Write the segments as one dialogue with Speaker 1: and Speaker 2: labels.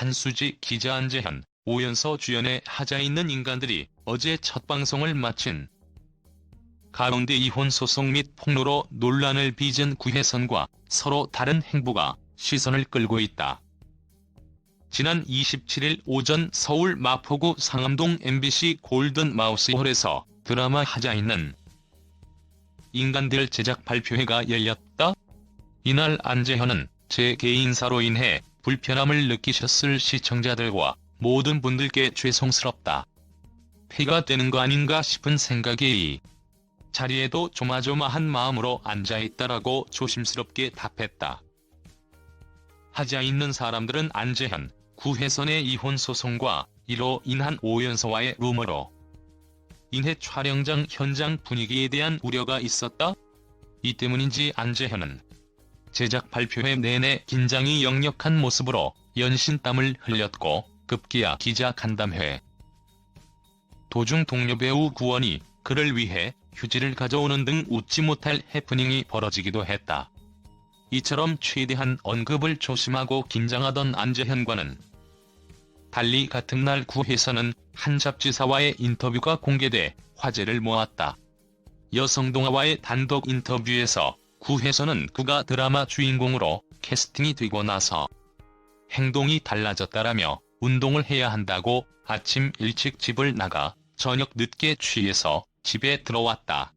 Speaker 1: 한수지 기자 안재현, 오연서 주연의 하자 있는 인간들이 어제 첫 방송을 마친 가운데 이혼 소송 및 폭로로 논란을 빚은 구혜선과 서로 다른 행보가 시선을 끌고 있다. 지난 27일 오전 서울 마포구 상암동 MBC 골든마우스홀에서 드라마 하자 있는 인간들 제작 발표회가 열렸다. 이날 안재현은 제 개인사로 인해 불편함을 느끼셨을 시청자들과 모든 분들께 죄송스럽다. 폐가 되는 거 아닌가 싶은 생각에 이 자리에도 조마조마한 마음으로 앉아있다라고 조심스럽게 답했다. 하자 있는 사람들은 안재현, 구혜선의 이혼 소송과 이로 인한 오연서와의 루머로 인해 촬영장 현장 분위기에 대한 우려가 있었다. 이 때문인지 안재현은 제작 발표회 내내 긴장이 역력한 모습으로 연신땀을 흘렸고 급기야 기자 간담회 도중 동료 배우 구원이 그를 위해 휴지를 가져오는 등 웃지 못할 해프닝이 벌어지기도 했다. 이처럼 최대한 언급을 조심하고 긴장하던 안재현과는 달리 같은 날 구혜선은 한 잡지사와의 인터뷰가 공개돼 화제를 모았다. 여성동아와의 단독 인터뷰에서 구혜선은 그가 드라마 주인공으로 캐스팅이 되고 나서 행동이 달라졌다라며 운동을 해야 한다고 아침 일찍 집을 나가 저녁 늦게 취해서 집에 들어왔다.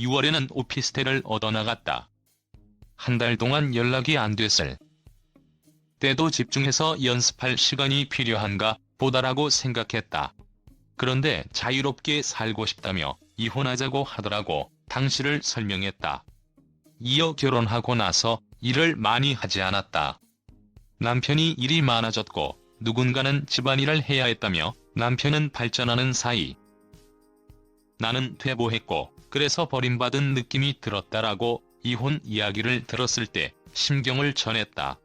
Speaker 1: 6월에는 오피스텔을 얻어나갔다. 한 달 동안 연락이 안 됐을 때도 집중해서 연습할 시간이 필요한가 보다라고 생각했다. 그런데 자유롭게 살고 싶다며 이혼하자고 하더라고 당시를 설명했다. 이어 결혼하고 나서 일을 많이 하지 않았다. 남편이 일이 많아졌고 누군가는 집안일을 해야 했다며 남편은 발전하는 사이 나는 퇴보했고 그래서 버림받은 느낌이 들었다라고 이혼 이야기를 들었을 때 심경을 전했다.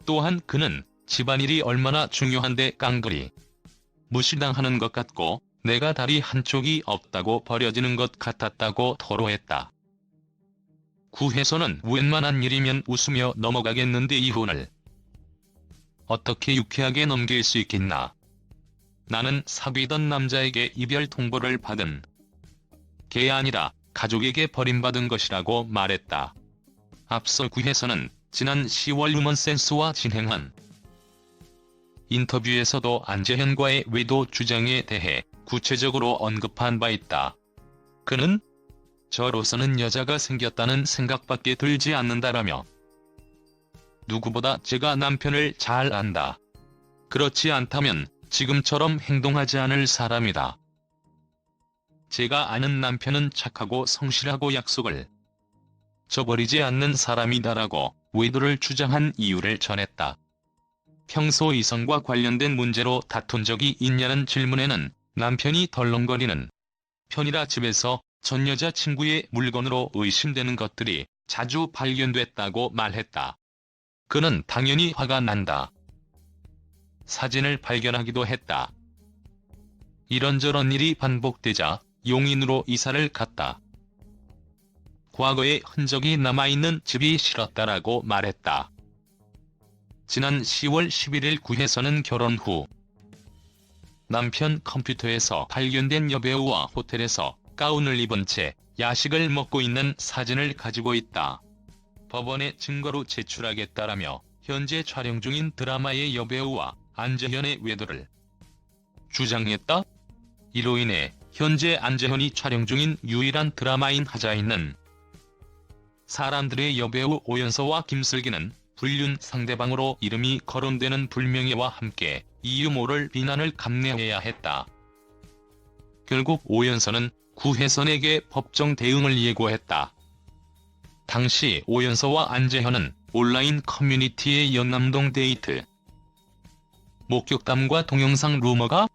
Speaker 1: 또한 그는 집안일이 얼마나 중요한데 깡그리 무시당하는 것 같고 내가 다리 한쪽이 없다고 버려지는 것 같았다고 토로했다. 구혜선은 웬만한 일이면 웃으며 넘어가겠는데 이혼을 어떻게 유쾌하게 넘길 수 있겠나. 나는 사귀던 남자에게 이별 통보를 받은 게 아니라 가족에게 버림받은 것이라고 말했다. 앞서 구혜선은 지난 10월 루먼센스와 진행한 인터뷰에서도 안재현과의 외도 주장에 대해 구체적으로 언급한 바 있다. 그는 저로서는 여자가 생겼다는 생각밖에 들지 않는다라며 누구보다 제가 남편을 잘 안다. 그렇지 않다면 지금처럼 행동하지 않을 사람이다. 제가 아는 남편은 착하고 성실하고 약속을 저버리지 않는 사람이다라고 외도를 주장한 이유를 전했다. 평소 이성과 관련된 문제로 다툰 적이 있냐는 질문에는 남편이 덜렁거리는 편이라 집에서 전 여자친구의 물건으로 의심되는 것들이 자주 발견됐다고 말했다. 그는 당연히 화가 난다. 사진을 발견하기도 했다. 이런저런 일이 반복되자 용인으로 이사를 갔다. 과거의 흔적이 남아있는 집이 싫었다라고 말했다. 지난 10월 11일 구혜선은 결혼 후 남편 컴퓨터에서 발견된 여배우와 호텔에서 가운을 입은 채 야식을 먹고 있는 사진을 가지고 있다. 법원에 증거로 제출하겠다라며 현재 촬영 중인 드라마의 여배우와 안재현의 외도를 주장했다. 이로 인해 현재 안재현이 촬영 중인 유일한 드라마인 하자 있는 사람들의 여배우 오연서와 김슬기는 불륜 상대방으로 이름이 거론되는 불명예와 함께 이유 모를 비난을 감내해야 했다. 결국 오연서는 구혜선에게 법정 대응을 예고했다. 당시 오연서와 안재현은 온라인 커뮤니티의 연남동 데이트 목격담과 동영상 루머가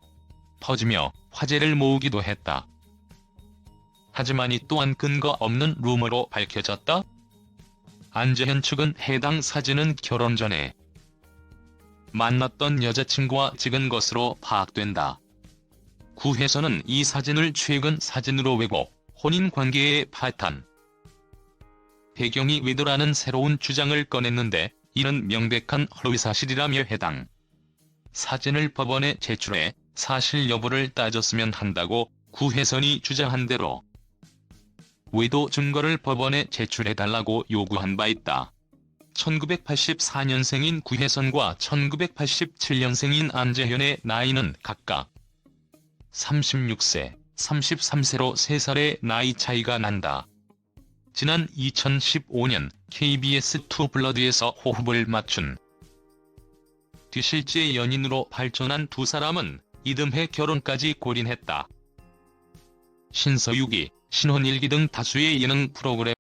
Speaker 1: 퍼지며 화제를 모으기도 했다. 하지만 이 또한 근거 없는 루머로 밝혀졌다. 안재현 측은 해당 사진은 결혼 전에 만났던 여자친구와 찍은 것으로 파악된다. 구혜선은 이 사진을 최근 사진으로 왜곡, 혼인관계의 파탄, 배경이 외도라는 새로운 주장을 꺼냈는데 이는 명백한 허위사실이라며 해당 사진을 법원에 제출해 사실 여부를 따졌으면 한다고 구혜선이 주장한 대로 외도 증거를 법원에 제출해달라고 요구한 바 있다. 1984년생인 구혜선과 1987년생인 안재현의 나이는 각각 36세, 33세로 3살의 나이 차이가 난다. 지난 2015년 KBS 투블러드에서 호흡을 맞춘 뒤 실제 연인으로 발전한 두 사람은 이듬해 결혼까지 골인했다. 신서유기, 신혼일기 등 다수의 예능 프로그램